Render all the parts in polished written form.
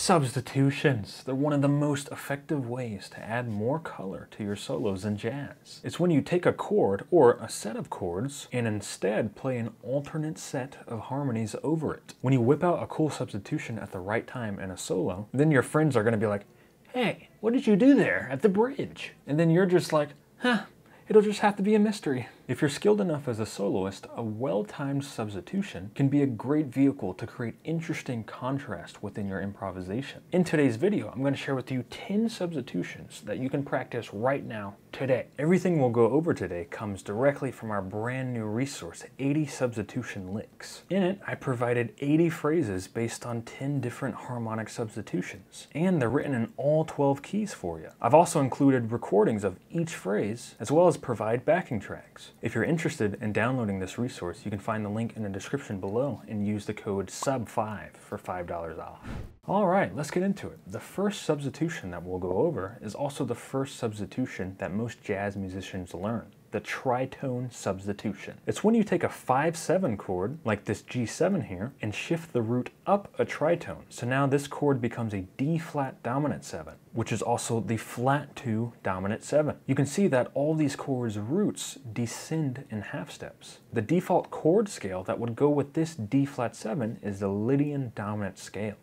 Substitutions. They're one of the most effective ways to add more color to your solos in jazz. It's when you take a chord or a set of chords and instead play an alternate set of harmonies over it. When you whip out a cool substitution at the right time in a solo, then your friends are going to be like, "Hey, what did you do there at the bridge?" And then you're just like, "Huh, it'll just have to be a mystery." If you're skilled enough as a soloist, a well-timed substitution can be a great vehicle to create interesting contrast within your improvisation. In today's video, I'm going to share with you 10 substitutions that you can practice right now, today. Everything we'll go over today comes directly from our brand new resource, 80 Substitution Licks. In it, I provided 80 phrases based on 10 different harmonic substitutions, and they're written in all 12 keys for you. I've also included recordings of each phrase, as well as provide backing tracks. If you're interested in downloading this resource, you can find the link in the description below and use the code SUB5 for $5 off. All right, let's get into it. The first substitution that we'll go over is also the first substitution that most jazz musicians learn. The tritone substitution. It's when you take a 5-7 chord, like this G7 here, and shift the root up a tritone. So now this chord becomes a D-flat dominant 7, which is also the flat 2 dominant 7. You can see that all these chords' roots descend in half steps. The default chord scale that would go with this D-flat 7 is the Lydian dominant scale.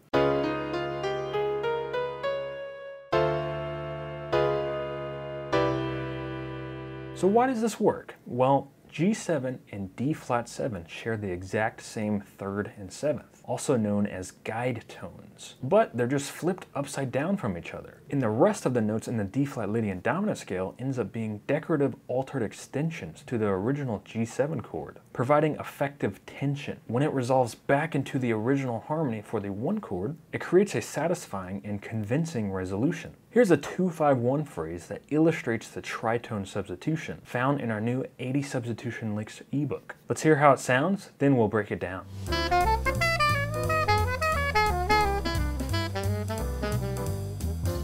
So why does this work? Well, G7 and D-flat 7 share the exact same 3rd and 7th, also known as guide tones, but they're just flipped upside down from each other. And the rest of the notes in the D-flat Lydian dominant scale ends up being decorative altered extensions to the original G7 chord, providing effective tension. When it resolves back into the original harmony for the 1 chord, it creates a satisfying and convincing resolution. Here's a 2-5-1 phrase that illustrates the tritone substitution, found in our new 80 Substitution Licks ebook. Let's hear how it sounds, then we'll break it down.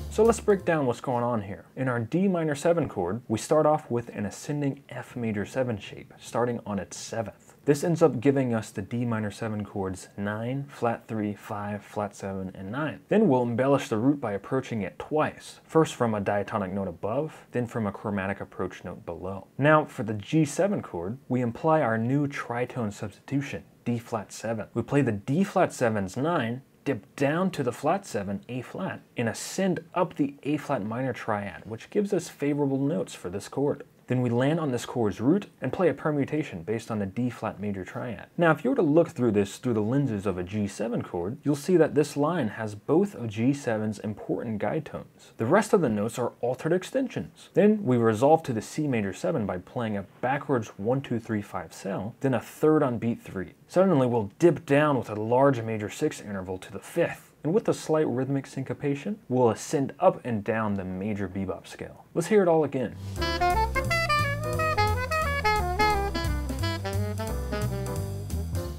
So let's break down what's going on here. In our D minor 7 chord, we start off with an ascending F major 7 shape, starting on its 7th. This ends up giving us the D minor 7 chords 9, flat 3, 5, flat 7, and 9. Then we'll embellish the root by approaching it twice, first from a diatonic note above, then from a chromatic approach note below. Now for the G7 chord, we imply our new tritone substitution, D flat 7. We play the D flat 7's 9, dip down to the flat 7, A flat, and ascend up the A flat minor triad, which gives us favorable notes for this chord. Then we land on this chord's root and play a permutation based on the D flat major triad. Now if you were to look through this through the lenses of a G7 chord, you'll see that this line has both of G7's important guide tones. The rest of the notes are altered extensions. Then we resolve to the C major 7 by playing a backwards 1-2-3-5 cell, then a 3rd on beat 3. Suddenly we'll dip down with a large major 6 interval to the 5th. And with a slight rhythmic syncopation, we'll ascend up and down the major bebop scale. Let's hear it all again.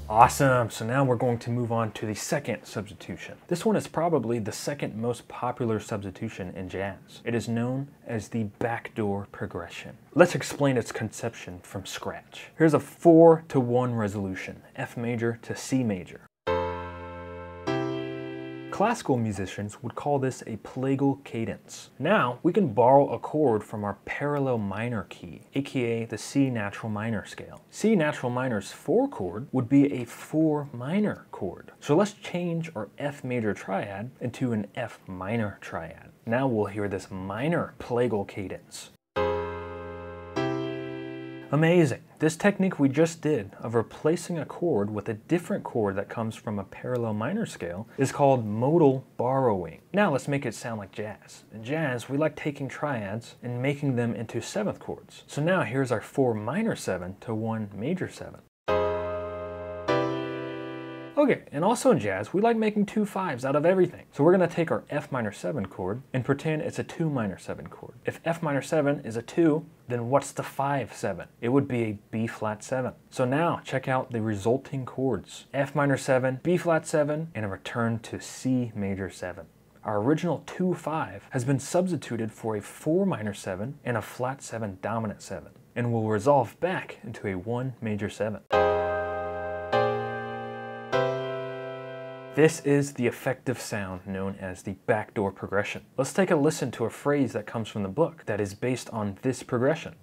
Awesome, so now we're going to move on to the second substitution. This one is probably the second most popular substitution in jazz. It is known as the backdoor progression. Let's explain its conception from scratch. Here's a 4-to-1 resolution, F major to C major. Classical musicians would call this a plagal cadence. Now, we can borrow a chord from our parallel minor key, aka the C natural minor scale. C natural minor's 4 chord would be a 4 minor chord. So let's change our F major triad into an F minor triad. Now we'll hear this minor plagal cadence. Amazing. This technique we just did of replacing a chord with a different chord that comes from a parallel minor scale is called modal borrowing. Now let's make it sound like jazz. In jazz, we like taking triads and making them into 7th chords. So now here's our 4 minor 7 to 1 major 7. Okay, and also in jazz, we like making 2 5s out of everything. So we're going to take our F minor 7 chord and pretend it's a 2 minor 7 chord. If F minor 7 is a 2, then what's the 5-7? It would be a B flat 7. So now check out the resulting chords. F minor 7, B flat 7, and a return to C major 7. Our original 2-5 has been substituted for a 4 minor 7 and a flat 7 dominant 7, and will resolve back into a 1 major 7. This is the effective sound known as the backdoor progression. Let's take a listen to a phrase that comes from the book that is based on this progression.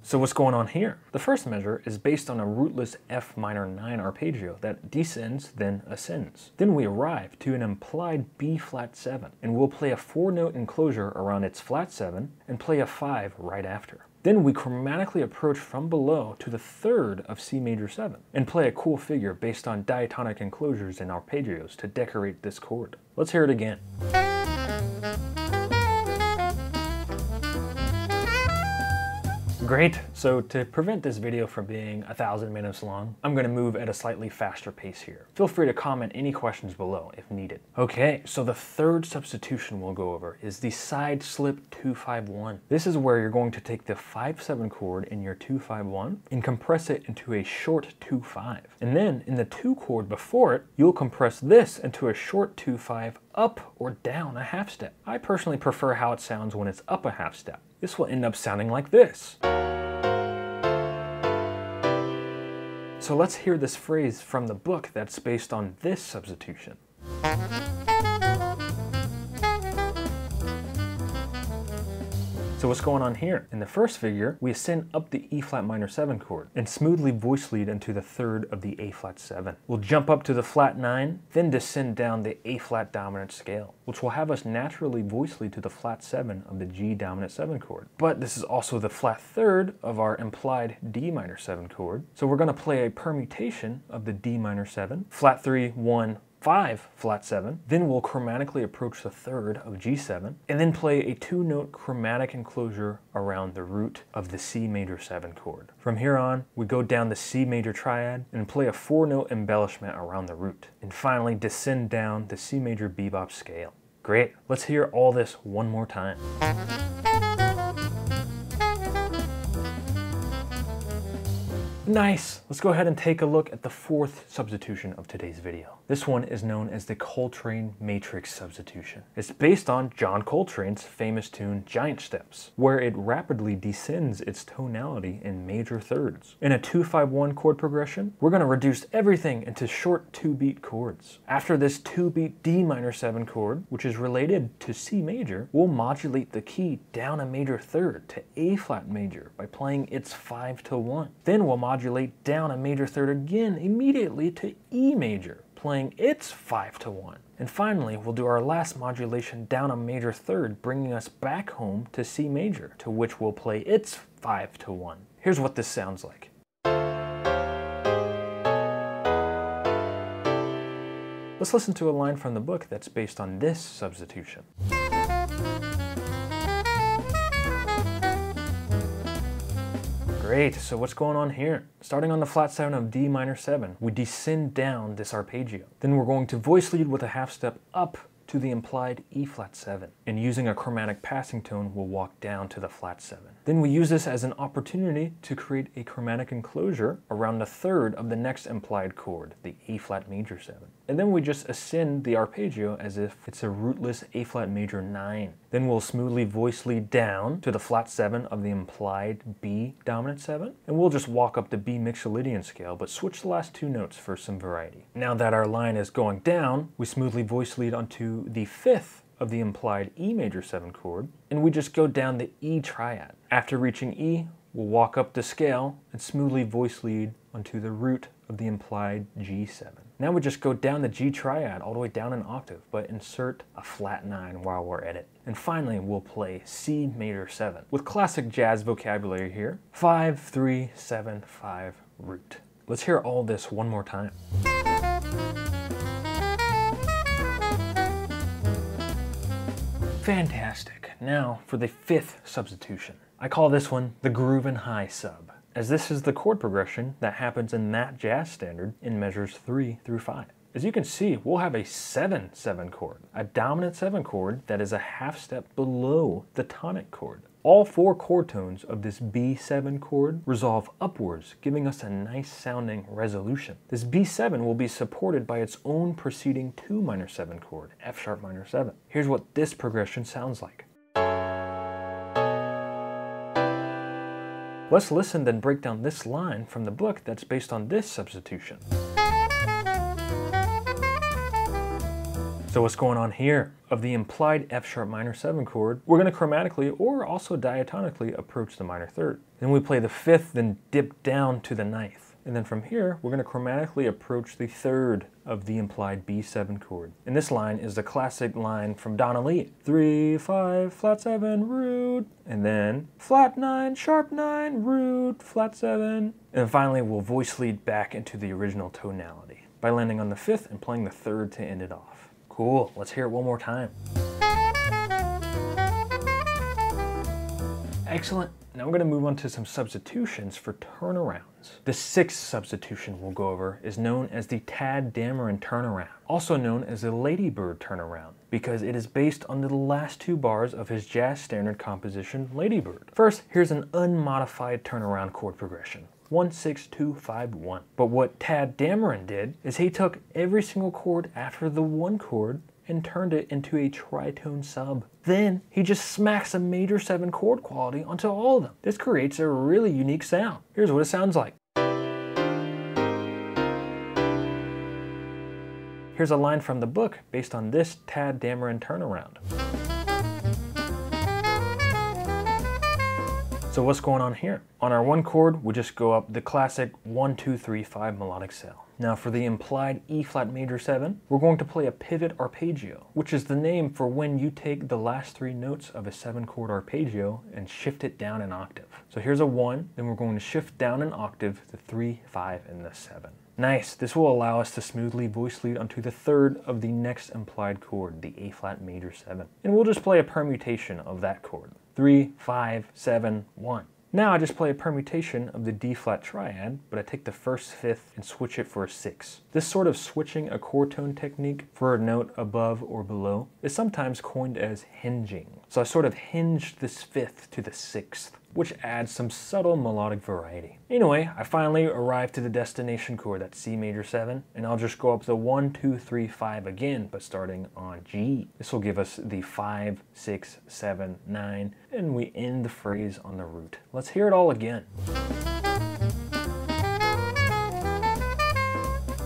So what's going on here? The first measure is based on a rootless F minor 9 arpeggio that descends, then ascends. Then we arrive to an implied B flat 7, and we'll play a 4-note enclosure around its flat 7 and play a 5 right after. Then we chromatically approach from below to the 3rd of C major 7 and play a cool figure based on diatonic enclosures and arpeggios to decorate this chord. Let's hear it again. Great, so to prevent this video from being 1,000 minutes long, I'm going to move at a slightly faster pace here. Feel free to comment any questions below if needed. Okay, so the third substitution we'll go over is the side slip 2-5-1. This is where you're going to take the 5-7 chord in your 2-5-1 and compress it into a short 2-5. And then in the 2 chord before it, you'll compress this into a short 2-5 up or down a half step. I personally prefer how it sounds when it's up a half step. This will end up sounding like this. So let's hear this phrase from the book that's based on this substitution. So what's going on here? In the first figure, we ascend up the E flat minor 7 chord and smoothly voice lead into the 3rd of the A flat 7. We'll jump up to the flat 9, then descend down the A flat dominant scale, which will have us naturally voice lead to the flat 7 of the G dominant 7 chord. But this is also the flat 3rd of our implied D minor 7 chord. So we're going to play a permutation of the D minor 7, flat 3, 1, 5, flat 7, then we'll chromatically approach the 3rd of G7, and then play a 2-note chromatic enclosure around the root of the C major 7 chord. From here on, we go down the C major triad and play a 4-note embellishment around the root, and finally descend down the C major bebop scale. Great, let's hear all this one more time. Nice! Let's go ahead and take a look at the 4th substitution of today's video. This one is known as the Coltrane Matrix substitution. It's based on John Coltrane's famous tune Giant Steps, where it rapidly descends its tonality in major thirds. In a 2-5-1 chord progression, we're going to reduce everything into short 2-beat chords. After this 2-beat D minor 7 chord, which is related to C major, we'll modulate the key down a major third to A flat major by playing its 5-1. Then we'll modulate down a major third again immediately to E major, playing its 5-1. And finally, we'll do our last modulation down a major third, bringing us back home to C major, to which we'll play its 5-1. Here's what this sounds like. Let's listen to a line from the book that's based on this substitution. Great, so what's going on here? Starting on the flat 7 of D minor 7, we descend down this arpeggio. Then we're going to voice lead with a half step up to the implied E flat 7. And using a chromatic passing tone, we'll walk down to the flat 7. Then we use this as an opportunity to create a chromatic enclosure around the 3rd of the next implied chord, the A flat major 7. And then we just ascend the arpeggio as if it's a rootless A flat major 9. Then we'll smoothly voice lead down to the flat 7 of the implied B dominant 7. And we'll just walk up the B Mixolydian scale, but switch the last 2 notes for some variety. Now that our line is going down, we smoothly voice lead onto the 5th of the implied E major 7 chord, and we just go down the E triad. After reaching E, we'll walk up the scale and smoothly voice lead onto the root of the implied G7. Now we just go down the G triad all the way down an octave, but insert a flat 9 while we're at it. And finally, we'll play C major 7. With classic jazz vocabulary here, 5, 3, 7, 5, root. Let's hear all this one more time. Fantastic. Now for the 5th substitution. I call this one the Groovin High sub, as this is the chord progression that happens in that jazz standard in measures 3 through 5. As you can see, we'll have a 7-7 chord, a dominant 7 chord that is a half step below the tonic chord. All 4 chord tones of this B7 chord resolve upwards, giving us a nice sounding resolution. This B7 will be supported by its own preceding 2 minor 7 chord, F sharp minor 7. Here's what this progression sounds like. Let's listen then break down this line from the book that's based on this substitution. So what's going on here? Of the implied F sharp minor 7 chord, we're going to chromatically or also diatonically approach the minor third. Then we play the 5th, then dip down to the 9th. And then from here, we're going to chromatically approach the 3rd of the implied B7 chord. And this line is the classic line from Donna Lee. 3, 5, flat 7, root, and then flat 9, sharp 9, root, flat 7. And then finally, we'll voice lead back into the original tonality by landing on the 5th and playing the 3rd to end it off. Cool, let's hear it one more time. Excellent. Now we're going to move on to some substitutions for turnarounds. The 6th substitution we'll go over is known as the Dameron turnaround, also known as the Ladybird turnaround, because it is based on the last 2 bars of his jazz standard composition, Ladybird. First, here's an unmodified turnaround chord progression. 1, 6, 2, 5, 1. But what Dameron did is he took every single chord after the 1 chord and turned it into a tritone sub. Then he just smacks a major 7 chord quality onto all of them. This creates a really unique sound. Here's what it sounds like. Here's a line from the book based on this Dameron turnaround. So what's going on here? On our 1 chord, we just go up the classic 1, 2, 3, 5 melodic scale. Now for the implied E flat major 7, we're going to play a pivot arpeggio, which is the name for when you take the last 3 notes of a 7 chord arpeggio and shift it down an octave. So here's a 1, then we're going to shift down an octave to 3, 5, and the 7. Nice, this will allow us to smoothly voice lead onto the 3rd of the next implied chord, the A flat major 7. And we'll just play a permutation of that chord. 3, 5, 7, 1. Now I just play a permutation of the D flat triad, but I take the 1st, 5th, and switch it for a 6. This sort of switching a chord tone technique for a note above or below is sometimes coined as hinging. So I sort of hinged this 5th to the 6th, which adds some subtle melodic variety. Anyway, I finally arrived to the destination chord, that C major 7, and I'll just go up the 1, 2, 3, 5 again, but starting on G. This will give us the 5, 6, 7, 9, and we end the phrase on the root. Let's hear it all again.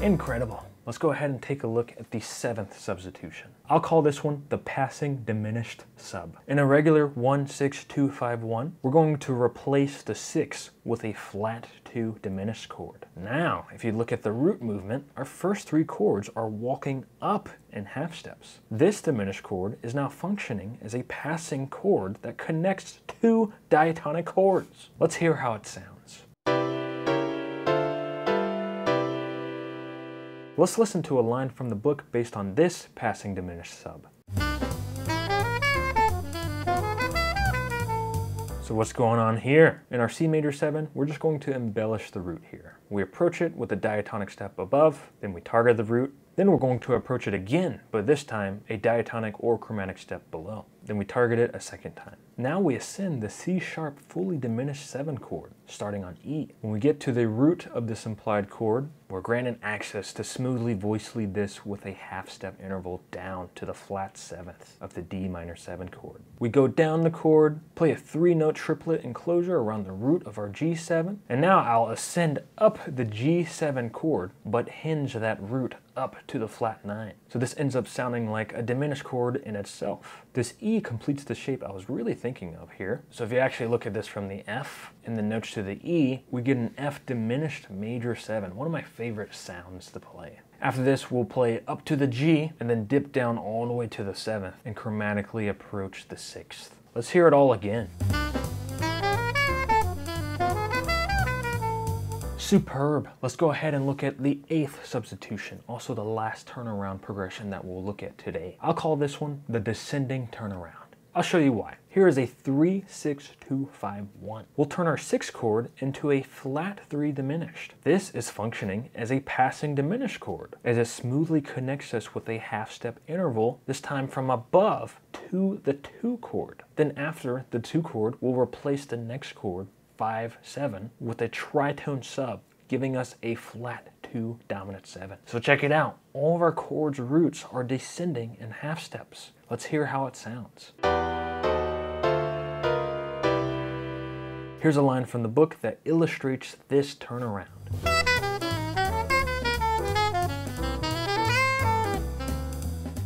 Incredible. Let's go ahead and take a look at the 7th substitution. I'll call this one the passing diminished sub. In a regular 1, 6, 2, 5, 1, we're going to replace the 6 with a flat 2 diminished chord. Now, if you look at the root movement, our first 3 chords are walking up in half steps. This diminished chord is now functioning as a passing chord that connects 2 diatonic chords. Let's hear how it sounds. Let's listen to a line from the book based on this passing diminished sub. So what's going on here? In our C major 7, we're just going to embellish the root here. We approach it with a diatonic step above, then we target the root, then we're going to approach it again, but this time a diatonic or chromatic step below. Then we target it a 2nd time. Now we ascend the C sharp fully diminished 7 chord, starting on E. When we get to the root of this implied chord, we're granted access to smoothly voice lead this with a half step interval down to the flat 7th of the D minor 7 chord. We go down the chord, play a 3-note triplet enclosure around the root of our G7, and now I'll ascend up the G7 chord, but hinge that root up to the flat 9. So this ends up sounding like a diminished chord in itself. This E completes the shape I was really thinking of here. So if you actually look at this from the F and the notes to the E, we get an F diminished major 7, one of my favorite sounds to play. After this, we'll play up to the G and then dip down all the way to the 7th and chromatically approach the 6th. Let's hear it all again. Superb. Let's go ahead and look at the 8th substitution, also the last turnaround progression that we'll look at today. I'll call this one the descending turnaround. I'll show you why. Here is a 3, 6, 2, 5, 1. We'll turn our 6th chord into a flat 3 diminished. This is functioning as a passing diminished chord, as it smoothly connects us with a half step interval, this time from above to the 2 chord. Then after the 2 chord, we'll replace the next chord, 5, 7, with a tritone sub, giving us a flat 2 dominant 7. So check it out. All of our chords' roots are descending in half steps. Let's hear how it sounds. Here's a line from the book that illustrates this turnaround.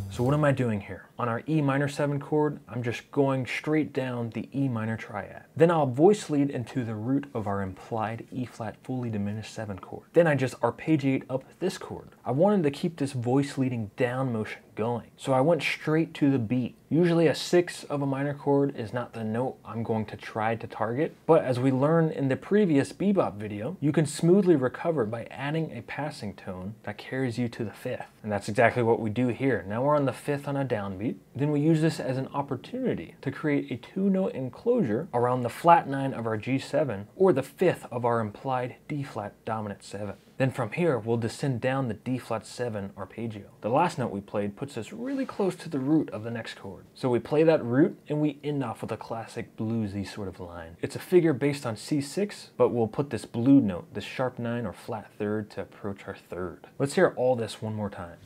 So what am I doing here? On our E minor 7 chord, I'm just going straight down the E minor triad. Then I'll voice lead into the root of our implied E flat fully diminished 7 chord. Then I just arpeggiate up this chord. I wanted to keep this voice leading down motion going, so I went straight to the beat. Usually a 6 of a minor chord is not the note I'm going to try to target, but as we learned in the previous bebop video, you can smoothly recover by adding a passing tone that carries you to the 5th. And that's exactly what we do here. Now we're on the 5th on a downbeat. Then we use this as an opportunity to create a 2-note enclosure around the flat 9 of our G7 or the 5th of our implied D flat dominant 7. Then from here, we'll descend down the D flat 7 arpeggio. The last note we played puts us really close to the root of the next chord. So we play that root and we end off with a classic bluesy sort of line. It's a figure based on C6, but we'll put this blue note, this sharp 9 or flat 3rd to approach our 3rd. Let's hear all this one more time.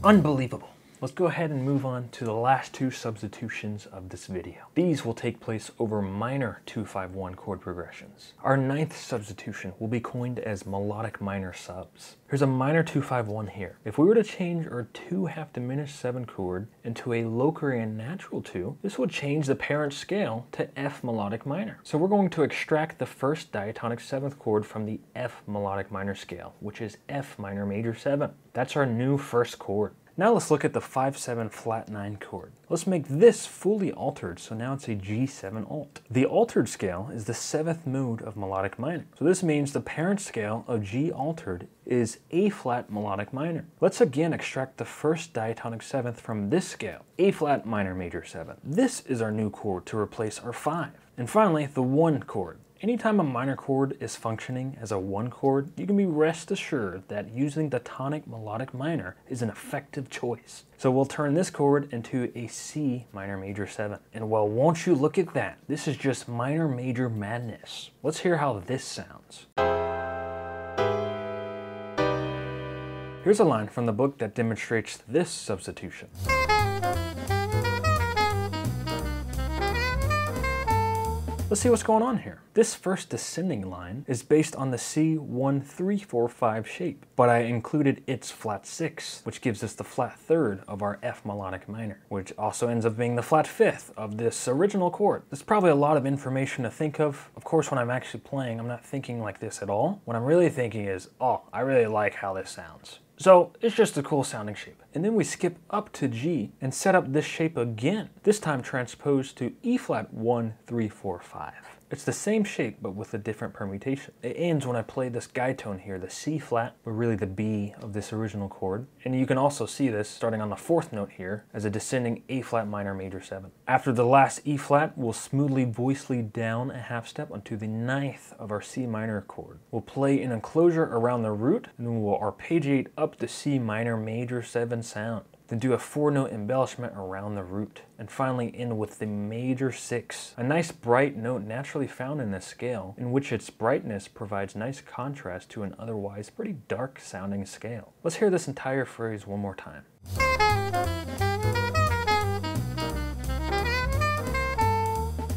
Unbelievable. Let's go ahead and move on to the last 2 substitutions of this video. These will take place over minor 2-5-1 chord progressions. Our 9th substitution will be coined as melodic minor subs. Here's a minor 2-5-1 here. If we were to change our 2 half diminished 7 chord into a Locrian natural 2, this would change the parent scale to F melodic minor. So we're going to extract the first diatonic 7th chord from the F melodic minor scale, which is F minor major 7. That's our new first chord. Now let's look at the 5-7 flat 9 chord. Let's make this fully altered, so now it's a G7 alt. The altered scale is the 7th mode of melodic minor. So this means the parent scale of G altered is A flat melodic minor. Let's again extract the first diatonic 7th from this scale, A flat minor major 7. This is our new chord to replace our 5. And finally, the 1 chord. Anytime a minor chord is functioning as a 1 chord, you can be rest assured that using the tonic melodic minor is an effective choice. So we'll turn this chord into a C minor major 7. And well, won't you look at that? This is just minor major madness. Let's hear how this sounds. Here's a line from the book that demonstrates this substitution. Let's see what's going on here. This first descending line is based on the C1-3-4-5 shape, but I included its flat 6, which gives us the flat 3rd of our F melodic minor, which also ends up being the flat 5th of this original chord. There's probably a lot of information to think of. Of course, when I'm actually playing, I'm not thinking like this at all. What I'm really thinking is, oh, I really like how this sounds. So it's just a cool sounding shape. And then we skip up to G and set up this shape again, this time transposed to E flat 1-3-4-5. It's the same shape, but with a different permutation. It ends when I play this guide tone here, the C flat, but really the B of this original chord. And you can also see this starting on the 4th note here as a descending A flat minor major 7. After the last E flat, we'll smoothly voice lead down a half step onto the 9th of our C minor chord. We'll play an enclosure around the root, and then we'll arpeggiate up the C minor major 7 sound. Then do a 4-note embellishment around the root, and finally end with the major 6, a nice bright note naturally found in this scale, in which its brightness provides nice contrast to an otherwise pretty dark sounding scale. Let's hear this entire phrase one more time.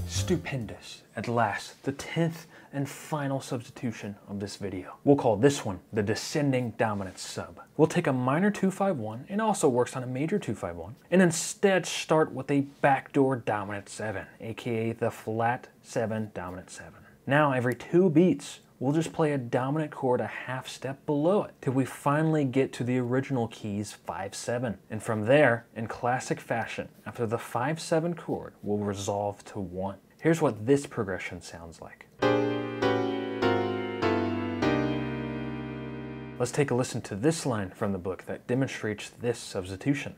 Stupendous. At last, the 10th and final substitution of this video. We'll call this one the descending dominant sub. We'll take a minor 2-5-1, and also works on a major 2-5-1, and instead start with a backdoor dominant 7, aka the flat 7 dominant 7. Now every 2 beats, we'll just play a dominant chord a half step below it till we finally get to the original keys 5-7. And from there, in classic fashion, after the 5-7 chord, we'll resolve to 1. Here's what this progression sounds like. Let's take a listen to this line from the book that demonstrates this substitution.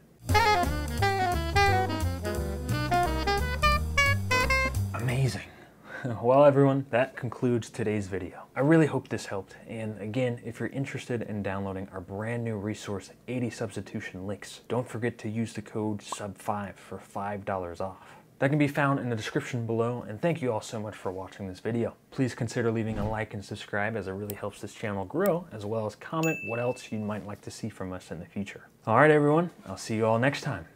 Amazing. Well everyone, that concludes today's video. I really hope this helped, and again, if you're interested in downloading our brand new resource 80 substitution licks, don't forget to use the code SUB5 for $5 off. That can be found in the description below, and thank you all so much for watching this video. Please consider leaving a like and subscribe, as it really helps this channel grow, as well as comment what else you might like to see from us in the future. Alright everyone, I'll see you all next time.